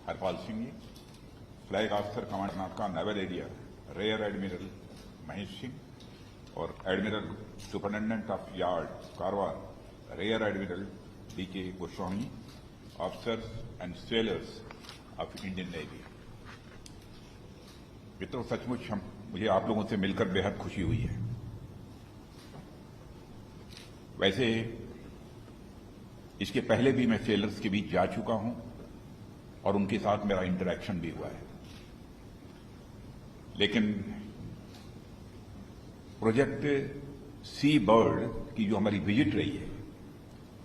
Harpal Singh ji, flag officer command का naval area rear admiral Mahesh Singh और admiral superintendent of yard Karwar rear admiral D K Goswami, officers and sailors of Indian navy. मित्रों, सचमुच मुझे आप लोगों से मिलकर बेहद खुशी हुई है। वैसे इसके पहले भी मैं सेलर्स के बीच जा चुका हूं और उनके साथ मेरा इंटरेक्शन भी हुआ है, लेकिन प्रोजेक्ट सी बर्ड की जो हमारी विजिट रही है,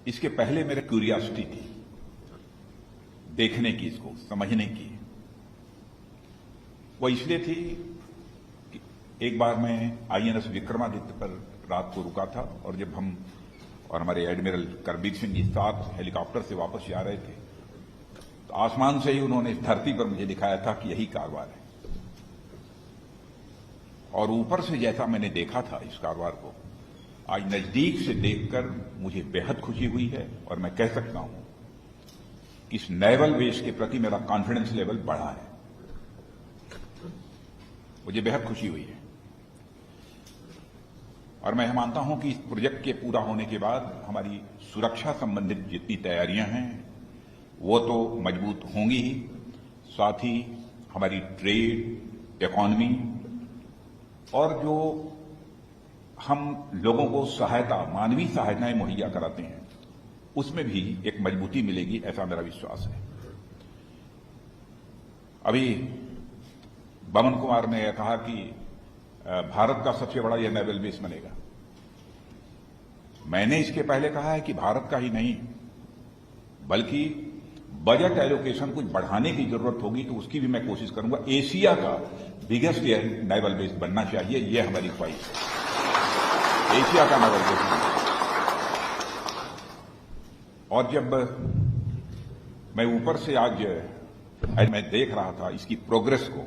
इसके पहले मेरे क्यूरियोसिटी थी देखने की, इसको समझने की। वो इसलिए थी कि एक बार मैं आईएनएस विक्रमादित्य पर रात को रुका था और जब हम और हमारे एडमिरल करबीर सिंह जी साथ हेलीकॉप्टर से वापस जा रहे थे तो आसमान से ही उन्होंने इस धरती पर मुझे दिखाया था कि यही कारवार है। और ऊपर से जैसा मैंने देखा था इस कारवार को, आज नजदीक से देखकर मुझे बेहद खुशी हुई है और मैं कह सकता हूं कि इस नेवल बेस के प्रति मेरा कॉन्फिडेंस लेवल बढ़ा है। मुझे बेहद खुशी हुई है और मैं मानता हूं कि इस प्रोजेक्ट के पूरा होने के बाद हमारी सुरक्षा संबंधित जितनी तैयारियां हैं वो तो मजबूत होंगी ही, साथ ही हमारी ट्रेड, इकोनॉमी और जो हम लोगों को सहायता, मानवीय सहायताएं मुहैया कराते हैं, उसमें भी एक मजबूती मिलेगी, ऐसा मेरा विश्वास है। अभी बमन कुमार ने कहा कि भारत का सबसे बड़ा यह नेवल बेस बनेगा। मैंने इसके पहले कहा है कि भारत का ही नहीं बल्कि बजट एलोकेशन कुछ बढ़ाने की जरूरत होगी तो उसकी भी मैं कोशिश करूंगा। एशिया का बिगेस्ट नेवल बेस बनना चाहिए, यह हमारी ख्वाहिश है, एशिया का नेवल बेस। और जब मैं ऊपर से आज मैं देख रहा था इसकी प्रोग्रेस को,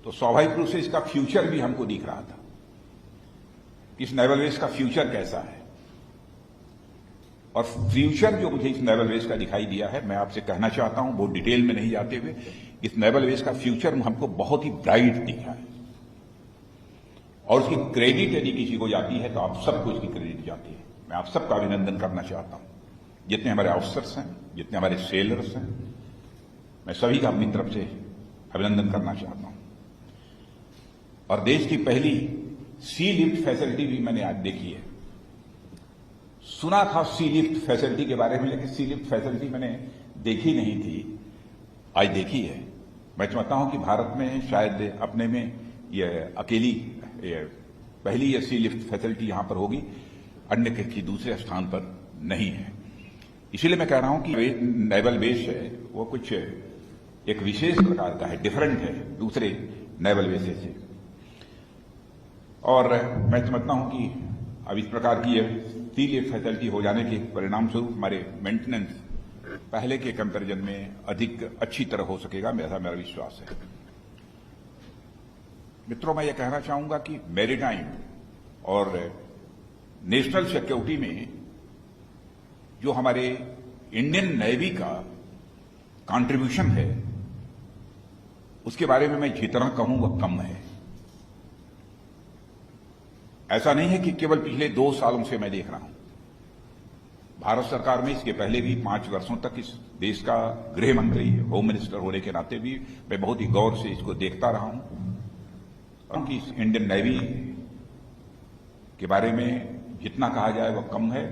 तो स्वाभाविक रूप से इसका फ्यूचर भी हमको दिख रहा था। इस नेवल बेस का फ्यूचर कैसा है, और फ्यूचर जो मुझे इस नेवल बेस का दिखाई दिया है, मैं आपसे कहना चाहता हूं, बहुत डिटेल में नहीं जाते हुए, इस नेवल बेस का फ्यूचर हमको बहुत ही ब्राइट दिखा है। और उसकी क्रेडिट यदि किसी को जाती है तो आप सबको इसकी क्रेडिट जाती है। मैं आप सबका अभिनंदन करना चाहता हूं, जितने हमारे ऑफिसर्स हैं, जितने हमारे सेलर्स हैं, मैं सभी का अपनी तरफ से अभिनंदन करना चाहता हूं। और देश की पहली सी लिफ्ट फैसिलिटी भी मैंने आज देखी है। सुना था सी लिफ्ट फैसिलिटी के बारे में, लेकिन सी लिफ्ट फैसिलिटी मैंने देखी नहीं थी, आज देखी है। मैं समझता हूं कि भारत में शायद अपने में यह अकेली पहली यह सी लिफ्ट फैसिलिटी यहां पर होगी, अन्य किसी दूसरे स्थान पर नहीं है। इसलिए मैं कह रहा हूं कि नेवल बेस है वो कुछ एक विशेष प्रकार का है, डिफरेंट है दूसरे नेवल बेसेस से। और मैं समझता हूं कि अब इस प्रकार की सी लिफ्ट फैसिलिटी हो जाने के परिणाम स्वरूप हमारे मेंटेनेंस पहले के कंपैरिजन में अधिक अच्छी तरह हो सकेगा, ऐसा मेरा विश्वास है। मित्रों, मैं ये कहना चाहूंगा कि मैरीटाइम और नेशनल सिक्योरिटी में जो हमारे इंडियन नेवी का कंट्रीब्यूशन है, उसके बारे में मैं जितना कहूं वह कम है। ऐसा नहीं है कि केवल पिछले 2 सालों से मैं देख रहा हूं। भारत सरकार में इसके पहले भी 5 वर्षों तक इस देश का गृह मंत्री, होम मिनिस्टर होने के नाते भी मैं बहुत ही गौर से इसको देखता रहा हूं, क्योंकि इस इंडियन नेवी के बारे में जितना कहा जाए वह कम है।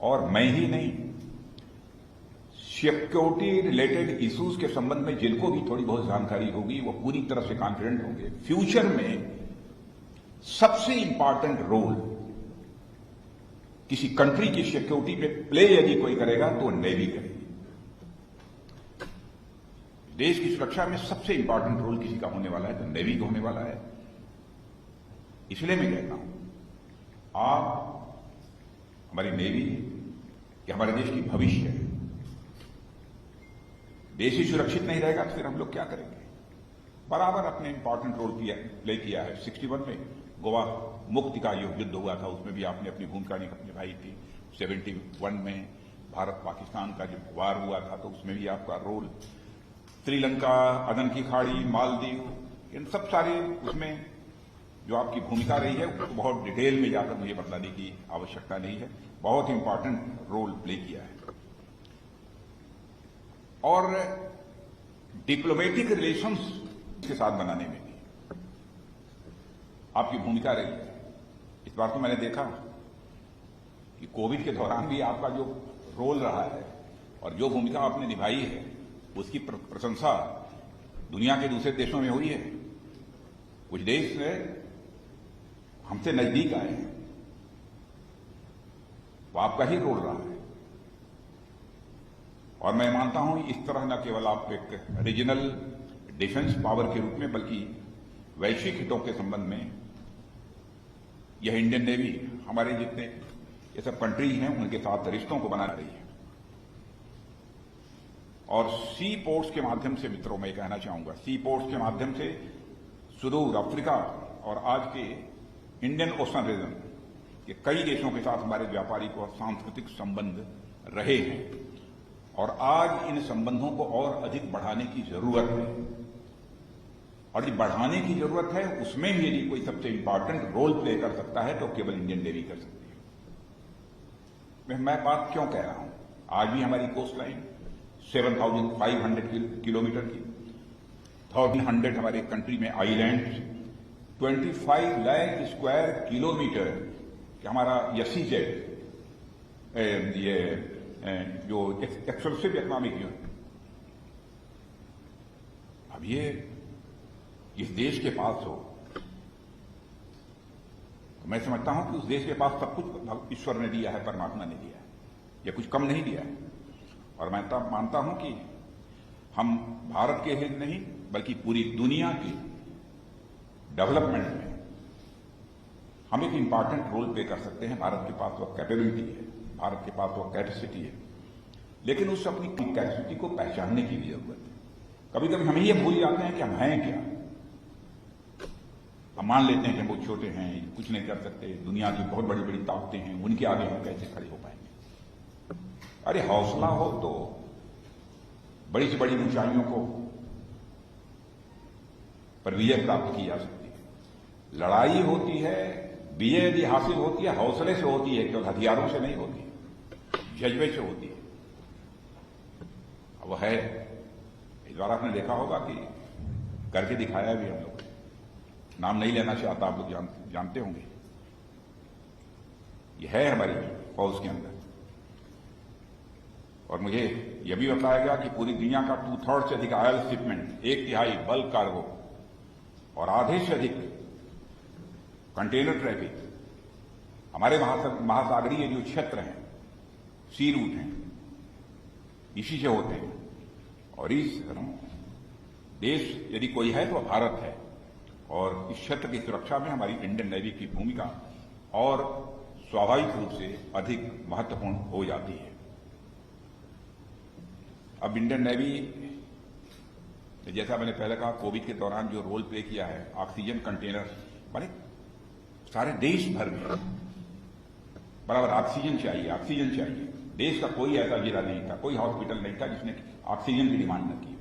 और मैं ही नहीं, सिक्योरिटी रिलेटेड इश्यूज के संबंध में जिनको भी थोड़ी बहुत जानकारी होगी वो पूरी तरह से कॉन्फिडेंट होंगे। फ्यूचर में सबसे इंपॉर्टेंट रोल किसी कंट्री की सिक्योरिटी पे प्ले यदि कोई करेगा तो नेवी करेगी। देश की सुरक्षा में सबसे इंपॉर्टेंट रोल किसी का होने वाला है तो नेवी का होने वाला है। इसलिए मैं कहता हूं, आप हमारी नेवी कि हमारे देश की भविष्य है। देश ही सुरक्षित नहीं रहेगा तो फिर हम लोग क्या करेंगे। बराबर अपने इंपॉर्टेंट रोल प्ले किया है। 61 में गोवा मुक्ति का युद्ध हुआ था, उसमें भी आपने अपनी भूमिका निभाई थी। 71 में भारत पाकिस्तान का जब वार हुआ था तो उसमें भी आपका रोल श्रीलंका, अदन की खाड़ी, मालदीव, इन सब सारे उसमें जो आपकी भूमिका रही है उसको बहुत डिटेल में जाकर मुझे बतलाने की आवश्यकता नहीं है। बहुत इंपॉर्टेंट रोल प्ले किया है और डिप्लोमेटिक रिलेशंस के साथ बनाने में भी आपकी भूमिका रही है। इस बार तो मैंने देखा कि कोविड के दौरान भी आपका जो रोल रहा है और जो भूमिका आपने निभाई है उसकी प्रशंसा दुनिया के दूसरे देशों में हुई है। कुछ देश हमसे नजदीक आए हैं, वो आपका ही रोल रहा है और मैं मानता हूं इस तरह न केवल आप एक रीजनल डिफेंस पावर के रूप में बल्कि वैश्विक हितों के संबंध में यह इंडियन नेवी हमारे जितने ये सब कंट्रीज हैं उनके साथ रिश्तों को बना रही है। और सी पोर्ट्स के माध्यम से मित्रों मैं कहना चाहूंगा, सी पोर्ट्स के माध्यम से सुदूर अफ्रीका और आज के इंडियन ओशन रीजन के कई देशों के साथ हमारे व्यापारिक और सांस्कृतिक संबंध रहे हैं और आज इन संबंधों को और अधिक बढ़ाने की जरूरत है। और ये बढ़ाने की जरूरत है उसमें भी यदि कोई सबसे इंपॉर्टेंट रोल प्ले कर सकता है तो केवल इंडियन नेवी कर सकती है। मैं बात क्यों कह रहा हूं, आज भी हमारी कोस्ट लाइन 7,500 किलोमीटर की, 1,300 हमारे कंट्री में आइलैंड, 25 लाख स्क्वायर किलोमीटर कि हमारा SEZ ये जो एक्सक्लूसिव इकोनॉमिक यूनिट, अब ये इस देश के पास हो तो मैं समझता हूं कि उस देश के पास सब कुछ ईश्वर ने दिया है, परमात्मा ने दिया है, या कुछ कम नहीं दिया है। और मैं मानता हूं कि हम भारत के हित नहीं बल्कि पूरी दुनिया की डेवलपमेंट में हम एक इंपॉर्टेंट रोल प्ले कर सकते हैं। भारत के पास वो कैपेबिलिटी है, भारत के पास वो कैपेसिटी है, लेकिन उस अपनी कैपेसिटी को पहचानने की भी जरूरत है। कभी कभी हम ये भूल जाते हैं कि हम हैं क्या। हम मान लेते हैं कि हम बहुत छोटे हैं, कुछ नहीं कर सकते, दुनिया की बहुत बड़ी बड़ी ताकतें हैं, उनके आगे हम कैसे खड़े हो पाएंगे। अरे हौसला हो तो बड़ी से बड़ी ऊंचाइयों को पर विजय प्राप्त की जा सकती है। लड़ाई होती है, विजय यदि हासिल होती है हौसले से होती है, केवल हथियारों से नहीं होती, जज्बे से होती है। अब है, इस बार आपने देखा होगा कि करके दिखाया भी हम लोग, नाम नहीं लेना चाहता, आप लोग जानते होंगे। यह है हमारी फौज के अंदर। और मुझे यह भी बताया गया कि पूरी दुनिया का 2/3 से अधिक ऑयल शिपमेंट, 1/3 बल्क कार्गो और आधे से अधिक कंटेनर ट्रैफिक हमारे महासागरीय जो क्षेत्र हैं, सी रूट हैं, इसी से होते हैं। और इस देश यदि कोई है तो भारत है और इस क्षेत्र की सुरक्षा में हमारी इंडियन नेवी की भूमिका और स्वाभाविक रूप से अधिक महत्वपूर्ण हो जाती है। अब इंडियन नेवी, जैसा मैंने पहले कहा, कोविड के दौरान जो रोल प्ले किया है, ऑक्सीजन कंटेनर, माने सारे देश भर में बराबर ऑक्सीजन चाहिए। देश का कोई ऐसा जिला नहीं था, कोई हॉस्पिटल नहीं था जिसने ऑक्सीजन की डिमांड न की।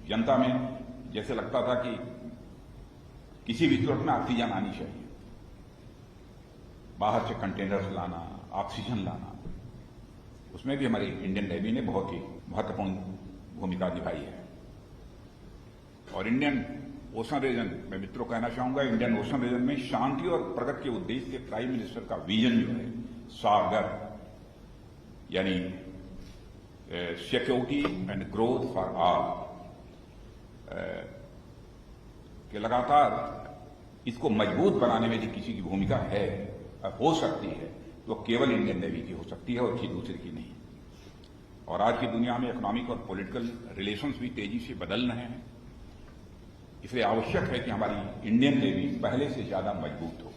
जनता में जैसे लगता था कि किसी भी सूरत में ऑक्सीजन आनी चाहिए, बाहर से कंटेनर्स लाना, ऑक्सीजन लाना, उसमें भी हमारी इंडियन नेवी ने बहुत ही महत्वपूर्ण भूमिका निभाई है। और इंडियन ओशन रीजन, मैं मित्रों कहना चाहूंगा, इंडियन ओशन रीजन में शांति और प्रगति के उद्देश्य से प्राइम मिनिस्टर का विजन जो है, सागर यानी security and growth for all, कि लगातार इसको मजबूत बनाने में यदि किसी की भूमिका है, हो सकती है, तो केवल इंडियन नेवी की हो सकती है और किसी दूसरे की नहीं। और आज की दुनिया में इकोनॉमिक और पॉलिटिकल रिलेशंस भी तेजी से बदल रहे हैं, इसलिए आवश्यक है कि हमारी इंडियन नेवी पहले से ज्यादा मजबूत हो।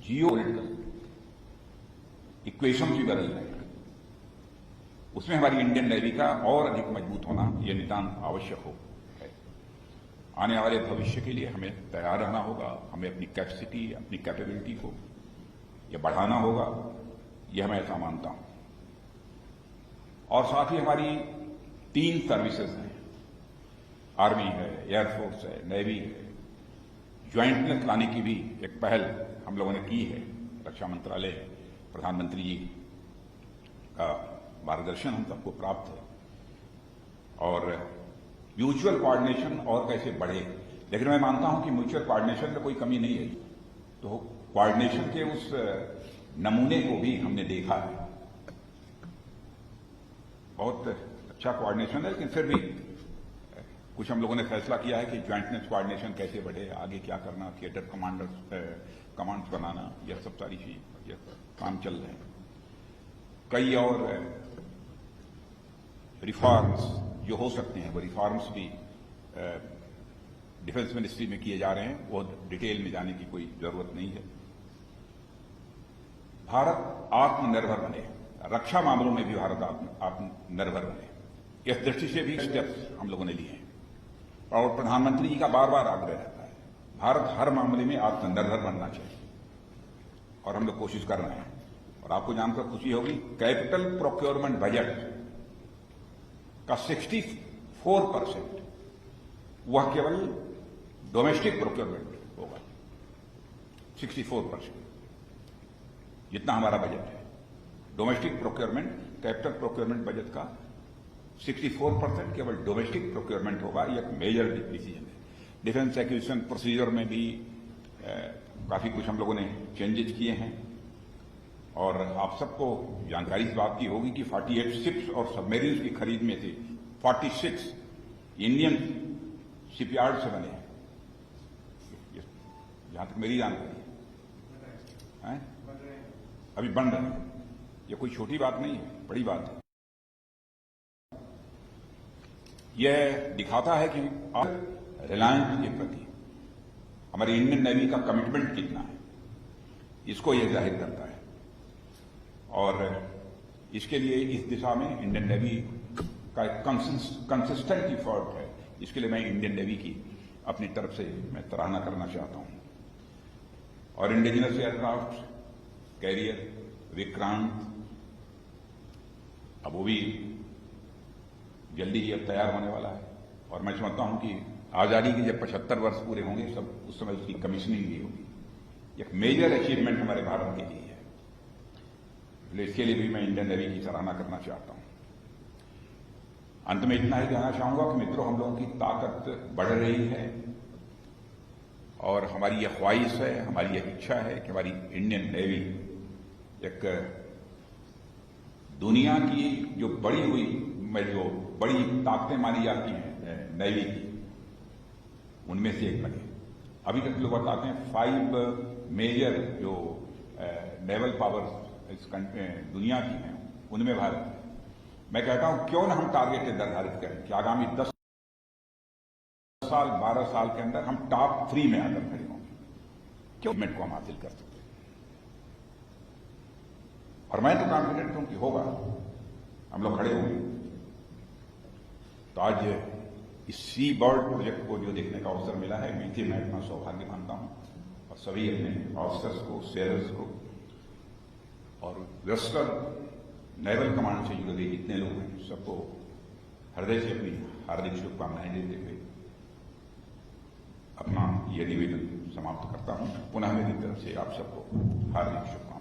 जियो पॉलिटिकल इक्वेशन भी बदल रहे हैं, उसमें हमारी इंडियन नेवी का और अधिक मजबूत होना यह नितांत आवश्यक हो। आने वाले भविष्य के लिए हमें तैयार रहना होगा, हमें अपनी कैपेसिटी, अपनी कैपेबिलिटी को यह बढ़ाना होगा, यह मैं ऐसा मानता हूं। और साथ ही हमारी 3 सर्विसेज हैं, आर्मी है, एयरफोर्स है, नेवी है, ज्वाइंटनेस लाने की भी एक पहल हम लोगों ने की है। रक्षा मंत्रालय, प्रधानमंत्री जी का मार्गदर्शन हम सबको प्राप्त है और म्यूचुअल कोऑर्डिनेशन और कैसे बढ़े। लेकिन मैं मानता हूं कि म्यूचुअल कोऑर्डिनेशन में कोई कमी नहीं है। तो कोऑर्डिनेशन के उस नमूने को भी हमने देखा है, बहुत अच्छा कोऑर्डिनेशन है, लेकिन फिर भी कुछ हम लोगों ने फैसला किया है कि ज्वाइंटनेस कोऑर्डिनेशन कैसे बढ़े, आगे क्या करना, थिएटर कमांड्स बनाना, यह सब सारी चीज यह काम चल रहे हैं। कई और रिफॉर्म्स जो हो सकते हैं वो रिफॉर्म्स भी डिफेंस मिनिस्ट्री में किए जा रहे हैं, वो डिटेल में जाने की कोई जरूरत नहीं है। भारत आत्मनिर्भर बने, रक्षा मामलों में भी भारत आत्मनिर्भर बने, इस दृष्टि से भी स्टेप्स हम लोगों ने लिए हैं। और प्रधानमंत्री जी का बार बार आग्रह रहता है भारत हर मामले में आत्मनिर्भर बनना चाहिए और हम लोग कोशिश कर रहे हैं। और आपको जानकर खुशी होगी, कैपिटल प्रोक्योरमेंट बजट का 64% वह केवल डोमेस्टिक प्रोक्योरमेंट होगा। 64% जितना हमारा बजट है, domestic procurement, capital procurement budget का 64% केवल डोमेस्टिक प्रोक्योरमेंट होगा। यह एक मेजर डिसीजन है। डिफेंस एक्विजिशन प्रोसीजर में भी काफी कुछ हम लोगों ने चेंजेस किए हैं और आप सबको जानकारी इस बात की होगी कि 48 शिप्स और सबमरीन्स की खरीद में से 46 इंडियन शिपयार्ड से बने हैं, जहां तक मेरी जानकारी है। अभी बन रहे हैं। यह कोई छोटी बात नहीं है, बड़ी बात है। यह दिखाता है कि रिलायंस के प्रति हमारी इंडियन नेवी का कमिटमेंट कितना है, इसको यह जाहिर करता है। और इसके लिए इस दिशा में इंडियन नेवी का एक कंसिस्टेंट एफर्ट है। इसके लिए मैं इंडियन नेवी की अपनी तरफ से मैं सराहना करना चाहता हूं। और इंडिजिनस एयरक्राफ्ट कैरियर विक्रांत, अब वो भी जल्दी ही अब तैयार होने वाला है। और मैं समझता हूं कि आजादी के जब 75 वर्ष पूरे होंगे, सब उस समय उसकी कमीशनिंग भी होगी। एक मेजर अचीवमेंट हमारे भारत के लिए है, इसलिए इसके लिए भी मैं इंडियन नेवी की सराहना करना चाहता हूं। अंत में इतना ही कहना चाहूंगा कि मित्रों, हम लोगों की ताकत बढ़ रही है और हमारी यह ख्वाहिश है, हमारी यह इच्छा है कि हमारी इंडियन नेवी एक दुनिया की जो जो बड़ी ताकतें मानी जाती हैं नेवी की, उनमें से एक बने। अभी तक लोग बताते हैं 5 मेजर जो नेवल पावर्स इस दुनिया की हैं, उनमें भारत है। मैं कहता हूं क्यों ना हम टारगेट निर्धारित करें कि आगामी 10 साल 12 साल के अंदर हम टॉप 3 में आकर खड़े होंगे। क्यों मिनट को हम हासिल कर सकते हैं। और मैं तो कॉन्फिडेंट हूं कि होगा, हम लोग खड़े होंगे। तो आज इस सी बर्ड प्रोजेक्ट को जो देखने का अवसर मिला है, मैं अपना सौभाग्य मानता हूं। और सभी अपने ऑफिसर्स को, सेलर्स को और वेस्टर्न नेवल कमांड से जुड़े जितने लोग हैं, सबको हृदय से अपनी हार्दिक शुभकामनाएं देते हुए अपना यह निवेदन समाप्त करता हूं। पुनः मेरी तरफ से आप सबको हार्दिक शुभकामनाएं।